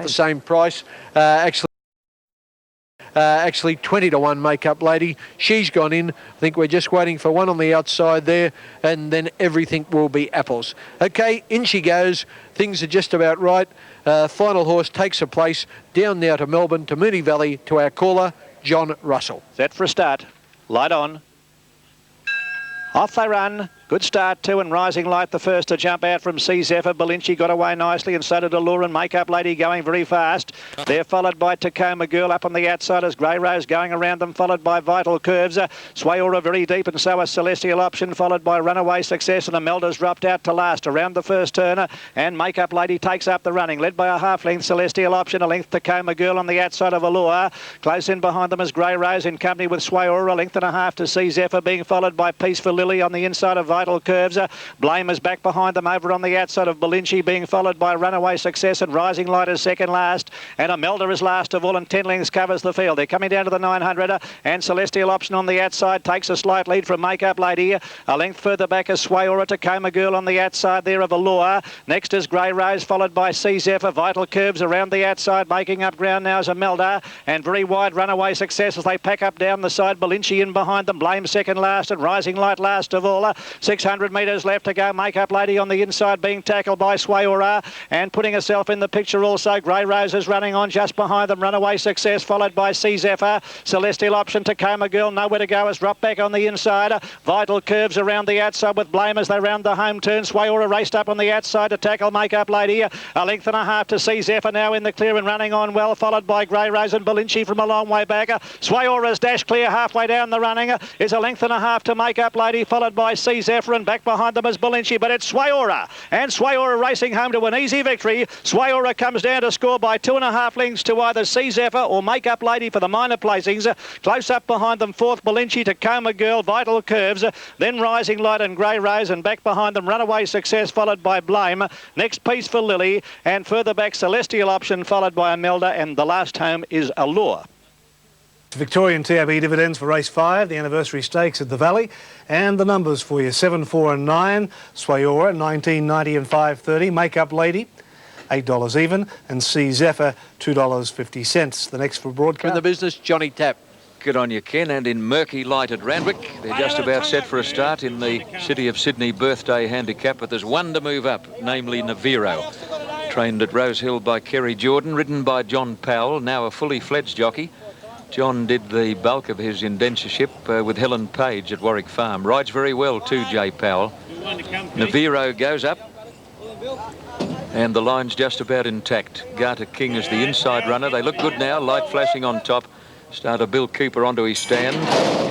The same price. Actually 20 to 1 Makeup Lady. She's gone in. I think we're just waiting for one on the outside there, and then everything will be apples. Okay, in she goes. Things are just about right. Final horse takes a place down now to Melbourne, to Moonee Valley, to our caller, John Russell. Set for a start. Light on. Off they run. Good start too, and Rising Light the first to jump out from Sea Zephyr. Belinci got away nicely, and so did Allure and Makeup Lady going very fast. They're followed by Tacoma Girl up on the outside as Grey Rose going around them, followed by Vital Curves. Swayora very deep, and so is Celestial Option, followed by Runaway Success, and Imelda's dropped out to last around the first turn, and Makeup Lady takes up the running, led by a half length Celestial Option, a length Tacoma Girl on the outside of Allure. Close in behind them is Grey Rose in company with Swayora, a length and a half to Sea Zephyr, being followed by Peaceful Lily on the inside of Vital Curves. Blame is back behind them over on the outside of Belinci, being followed by Runaway Success, and Rising Light is second last, and Imelda is last of all, and 10 lengths covers the field. They're coming down to the 900, and Celestial Option on the outside takes a slight lead from Makeup Lady. A length further back is Swayora, Tacoma Girl on the outside there of Allure. Next is Grey Rose, followed by Sea Zephyr. Vital Curves around the outside, making up ground now is Imelda, and very wide Runaway Success as they pack up down the side. Belinci in behind them, Blame second last, and Rising Light last of all. 600 metres left to go. Makeup Lady on the inside being tackled by Swayora, and putting herself in the picture also. Grey Rose is running on just behind them. Runaway Success followed by Sea Zephyr. Celestial Option, Tacoma Girl, nowhere to go, has dropped back on the inside. Vital Curves around the outside with Blame as they round the home turn. Swayora raced up on the outside to tackle Makeup Lady. A length and a half to Sea Zephyr now in the clear and running on well, followed by Grey Rose and Belinci from a long way back. Swayora's dash clear halfway down the running. Is a length and a half to Makeup Lady, followed by Sea Zephyr, and back behind them is Belinci, but it's Swayora, and Swayora racing home to an easy victory. Swayora comes down to score by 2.5 lengths to either Sea Zephyr or Makeup Lady for the minor placings. Close up behind them, fourth Belinci, Tacoma Girl, Vital Curves, then Rising Light and Grey Rose, and back behind them Runaway Success, followed by Blame. Next Peaceful Lily, and further back Celestial Option, followed by Imelda, and the last home is Allure. Victorian TAB dividends for race 5, the anniversary stakes at the Valley, and the numbers for you: 7, 4 and 9, Swayora, 19.90 and 5.30, Makeup Lady, $8 even, and Sea Zephyr, $2.50. The next for broadcast. In the business, Johnny Tapp. Good on you, Ken. And in murky light at Randwick, they're just about set for a start in the City of Sydney birthday handicap, but there's one to move up, namely Naviro. Trained at Rose Hill by Kerry Jordan, ridden by John Powell, now a fully fledged jockey. John did the bulk of his indentureship with Helen Page at Warwick Farm. Rides very well too, J. Powell. Naviro goes up, and the line's just about intact. Garter King is the inside runner. They look good now, light flashing on top. Starter Bill Cooper onto his stand,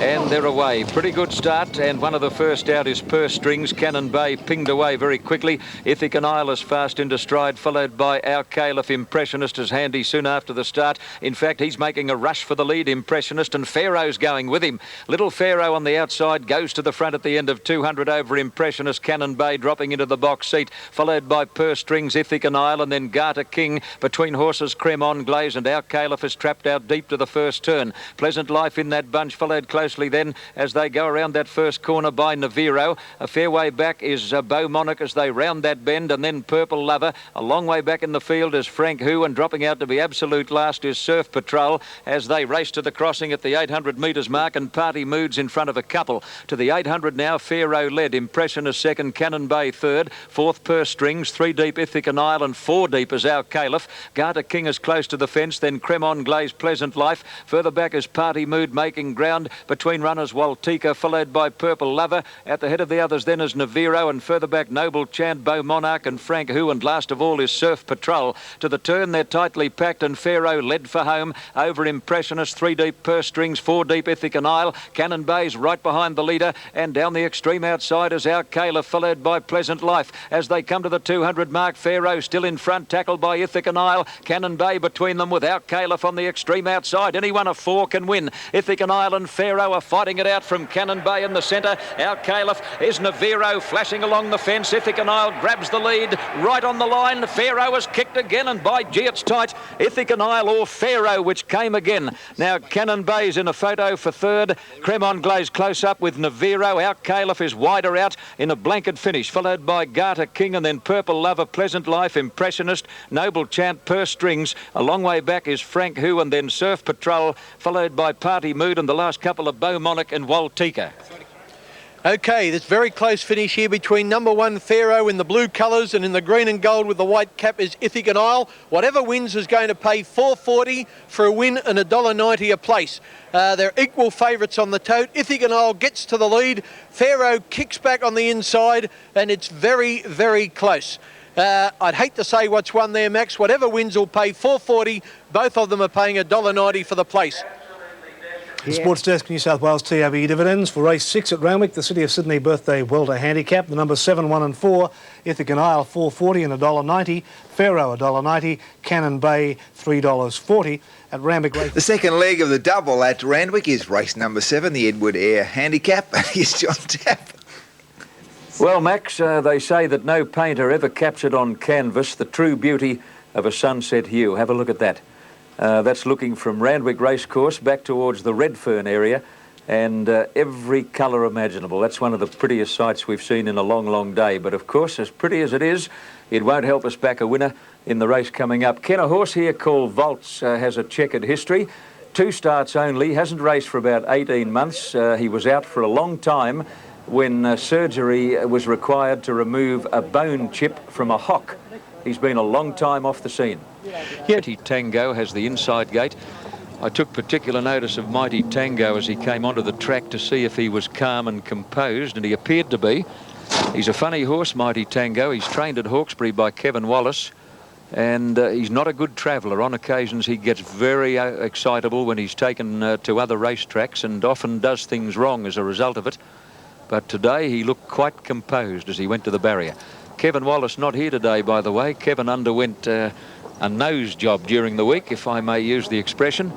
and they're away. Pretty good start, and one of the first out is Purse Strings. Cannon Bay pinged away very quickly. Ithaca Isle is fast into stride, followed by Our Caliph. Impressionist is handy soon after the start. In fact, he's making a rush for the lead, Impressionist, and Pharaoh's going with him. Little Pharaoh on the outside goes to the front at the end of 200 over Impressionist. Cannon Bay dropping into the box seat, followed by Purse Strings, Ithaca Isle, and then Garter King. Between horses, Cremon Glaze, and Our Caliph is trapped out deep to the first turn. Pleasant Life in that bunch, followed closely then as they go around that first corner by Naviro. A fair way back is Beau Monarch as they round that bend, and then Purple Lover. A long way back in the field is Frank Hu, and dropping out to be absolute last is Surf Patrol as they race to the crossing at the 800 metres mark, and Party Moods in front of a couple. To the 800 now, Pharaoh led, Impressionist second, Cannon Bay third, fourth Purse Strings, 3 deep Ithaca Isle, and 4 deep is Our Caliph. Garter King is close to the fence, then Cremon Glaze, Pleasant Life. Further back is Party Mood making ground between runners Waltika, followed by Purple Lover. At the head of the others then is Naviro, and further back Noble Chant, Beau Monarch and Frank Hu, and last of all is Surf Patrol. To the turn they're tightly packed, and Pharaoh led for home over Impressionist, 3 deep Purse Strings, 4 deep Ithaca Isle. Cannon Bay's right behind the leader, and down the extreme outside is Our Caliph, followed by Pleasant Life. As they come to the 200 mark, Pharaoh still in front, tackled by Ithaca Isle. Cannon Bay between them with Our Caliph on the extreme outside. Anyone run of 4 can win. Ithaca Island, Pharaoh are fighting it out from Cannon Bay in the centre. Our Caliph is Naviro flashing along the fence. Ithaca Isle grabs the lead right on the line. Pharaoh has kicked again, and by gee, it's tight. Ithaca Isle or Pharaoh, which came again. Now Cannon Bay's in a photo for third. Cremon Glaze close up with Naviro. Our Caliph is wider out in a blanket finish, followed by Garter King and then Purple Lover, Pleasant Life, Impressionist, Noble Chant, Purse Strings. A long way back is Frank Hu and then Surf Patrol, followed by Party Mood and the last couple of Beau Monarch and Waltika. Okay, this very close finish here between number 1 Pharaoh in the blue colours and in the green and gold with the white cap is Ithaca Isle. Whatever wins is going to pay $4.40 for a win and $1.90 a place. They're equal favourites on the tote. Ithaca Isle gets to the lead. Pharaoh kicks back on the inside and it's very, very close. I'd hate to say what's won there, Max. Whatever wins will pay $4.40. Both of them are paying $1.90 for the place. The Sports Desk New South Wales TAB dividends for race 6 at Randwick, the City of Sydney Birthday Welter Handicap. The numbers 7, 1 and 4, Ithaca Isle $4.40 and $1.90, Pharaoh $1.90, Cannon Bay $3.40 at Randwick race. The second leg of the double at Randwick is race number 7, the Edward Air Handicap. Here's John Tapp. Well, Max, they say that no painter ever captured on canvas the true beauty of a sunset hue. Have a look at that. That's looking from Randwick Racecourse back towards the Redfern area, and every colour imaginable. That's one of the prettiest sights we've seen in a long, long day. But of course, as pretty as it is, it won't help us back a winner in the race coming up. Ken, a horse here called Volts has a checkered history. 2 starts only, hasn't raced for about 18 months. He was out for a long time when surgery was required to remove a bone chip from a hock. He's been a long time off the scene. Mighty Tango has the inside gate. I took particular notice of Mighty Tango as he came onto the track to see if he was calm and composed, and he appeared to be. He's a funny horse, Mighty Tango. He's trained at Hawkesbury by Kevin Wallace, and he's not a good traveller. On occasions he gets very excitable when he's taken to other racetracks and often does things wrong as a result of it. But today he looked quite composed as he went to the barrier. Kevin Wallace not here today, by the way. Kevin underwent a nose job during the week, if I may use the expression,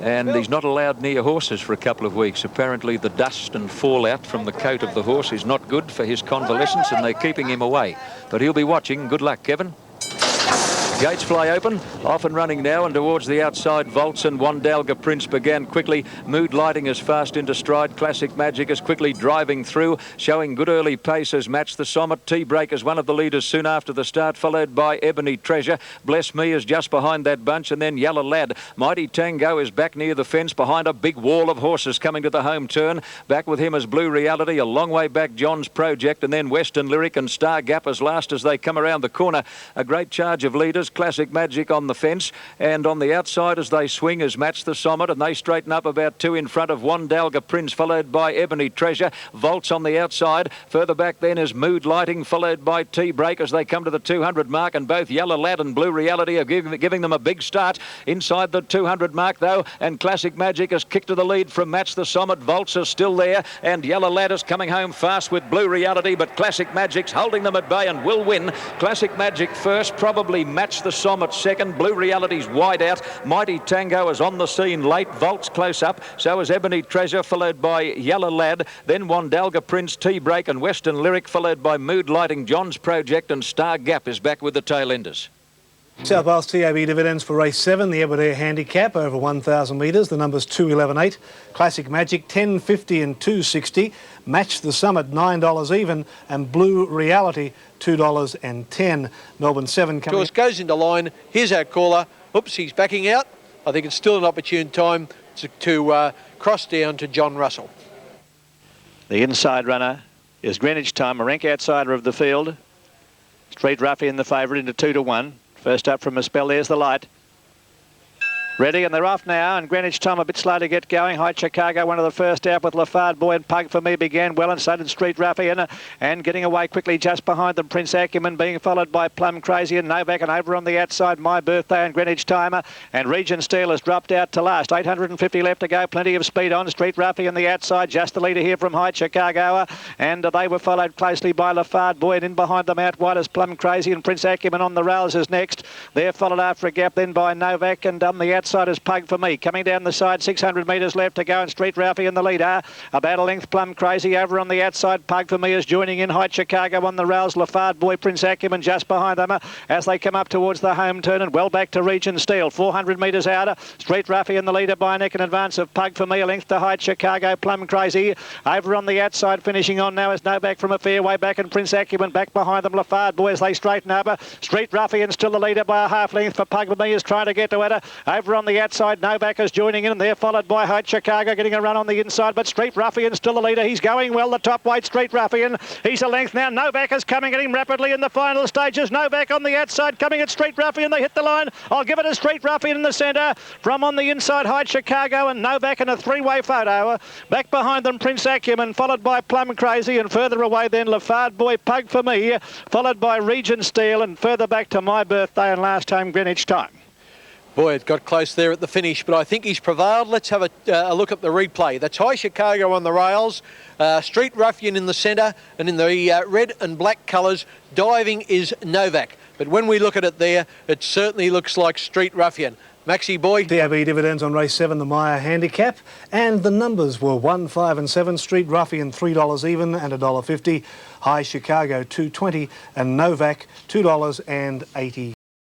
and he's not allowed near horses for a couple of weeks. Apparently the dust and fallout from the coat of the horse is not good for his convalescence, and they're keeping him away. But he'll be watching. Good luck, Kevin. Gates fly open, off and running now, and towards the outside, Volts and Wandalga Prince began quickly. Mood Lighting is fast into stride. Classic Magic is quickly driving through, showing good early pace as Match the Summit. T-Break is one of the leaders soon after the start, followed by Ebony Treasure. Bless Me is just behind that bunch, and then Yellow Lad. Mighty Tango is back near the fence behind a big wall of horses coming to the home turn. Back with him is Blue Reality, a long way back John's Project, and then Western Lyric and Star Gap as last as they come around the corner. A great charge of leaders. Classic Magic on the fence, and on the outside as they swing is Match the Summit, and they straighten up about 2 in front of Wandalga Prince, followed by Ebony Treasure. Volts on the outside. Further back then is Mood Lighting, followed by T-Break as they come to the 200 mark, and both Yellow Lad and Blue Reality are giving them a big start inside the 200 mark though, and Classic Magic has kicked to the lead from Match the Summit. Volts are still there, and Yellow Lad is coming home fast with Blue Reality, but Classic Magic's holding them at bay and will win. Classic Magic first, probably Match the Summit second. Blue Reality's wide out. Mighty Tango is on the scene late. Volts close up. So is Ebony Treasure, followed by Yellow Lad. Then Wandalga Prince, T-Break and Western Lyric, followed by Mood Lighting, John's Project, and Star Gap is back with the tail enders. South Wales TAB dividends for race 7, the Edward Air Handicap over 1,000 metres. The numbers 2, 11, 8. Classic Magic 10, 50 and 2.60. Match the Summit $9 even, and Blue Reality $2.10. Melbourne 7 coming. Course goes into line. Here's our caller. Oops, he's backing out. I think it's still an opportune time to cross down to John Russell. The inside runner is Greenwich Time, a rank outsider of the field. Street Ruffy in the favourite into 2 to 1. First up from a spell, there's the light. Ready, and they're off now, and Greenwich Time a bit slow to get going. High Chicago, one of the first out with Lafard Boy, and Pug for Me began well, and so did Street Ruffian, and getting away quickly just behind them, Prince Acumen being followed by Plum Crazy and Novak, and over on the outside, My Birthday and Greenwich Timer, and Regent Steel has dropped out to last. 850 left to go, plenty of speed on. Street Ruffian the outside, just the leader here from High Chicago, and they were followed closely by Lafard Boy, and in behind them out wide as Plum Crazy, and Prince Acumen on the rails is next, They're followed after a gap then by Novak, and on the outside is Pug for Me. Coming down the side, 600 metres left to go, and Street Ralphie in the leader. About a length, Plum Crazy over on the outside. Pug for Me is joining in. Height Chicago on the rails. Lafard Boy, Prince Acumen just behind them as they come up towards the home turn, and well back to Regent Steel. 400 metres out. Street Ralphie in the leader by a neck in advance of Pug for Me. A length to Height Chicago. Plum Crazy over on the outside, finishing on now is Novak from a fair way back, and Prince Acumen back behind them. Lafard Boy as they straighten over. Street Ruffian still the leader by a half length for Pug for Me is trying to get to it. Over on the outside, Novak is joining in, and they're followed by Height Chicago getting a run on the inside, but Street Ruffian still the leader. He's going well, the top weight Street Ruffian. He's a length now. Novak is coming at him rapidly in the final stages. Novak on the outside coming at Street Ruffian. They hit the line. I'll give it to Street Ruffian in the centre. From on the inside, Height Chicago and Novak in a three-way photo. Back behind them, Prince Acumen, followed by Plum Crazy, and further away then Lafard Boy, Pug for Me, followed by Regent Steel, and further back to My Birthday and Last Home Greenwich Time. Boy, it got close there at the finish, but I think he's prevailed. Let's have a look at the replay. That's High Chicago on the rails, Street Ruffian in the centre, and in the red and black colours, diving is Novak. But when we look at it there, it certainly looks like Street Ruffian. Maxi boy. TAB dividends on race 7, the Maya Handicap, and the numbers were 1, 5 and 7. Street Ruffian $3 even and $1.50. High Chicago $2.20 and Novak $2.80.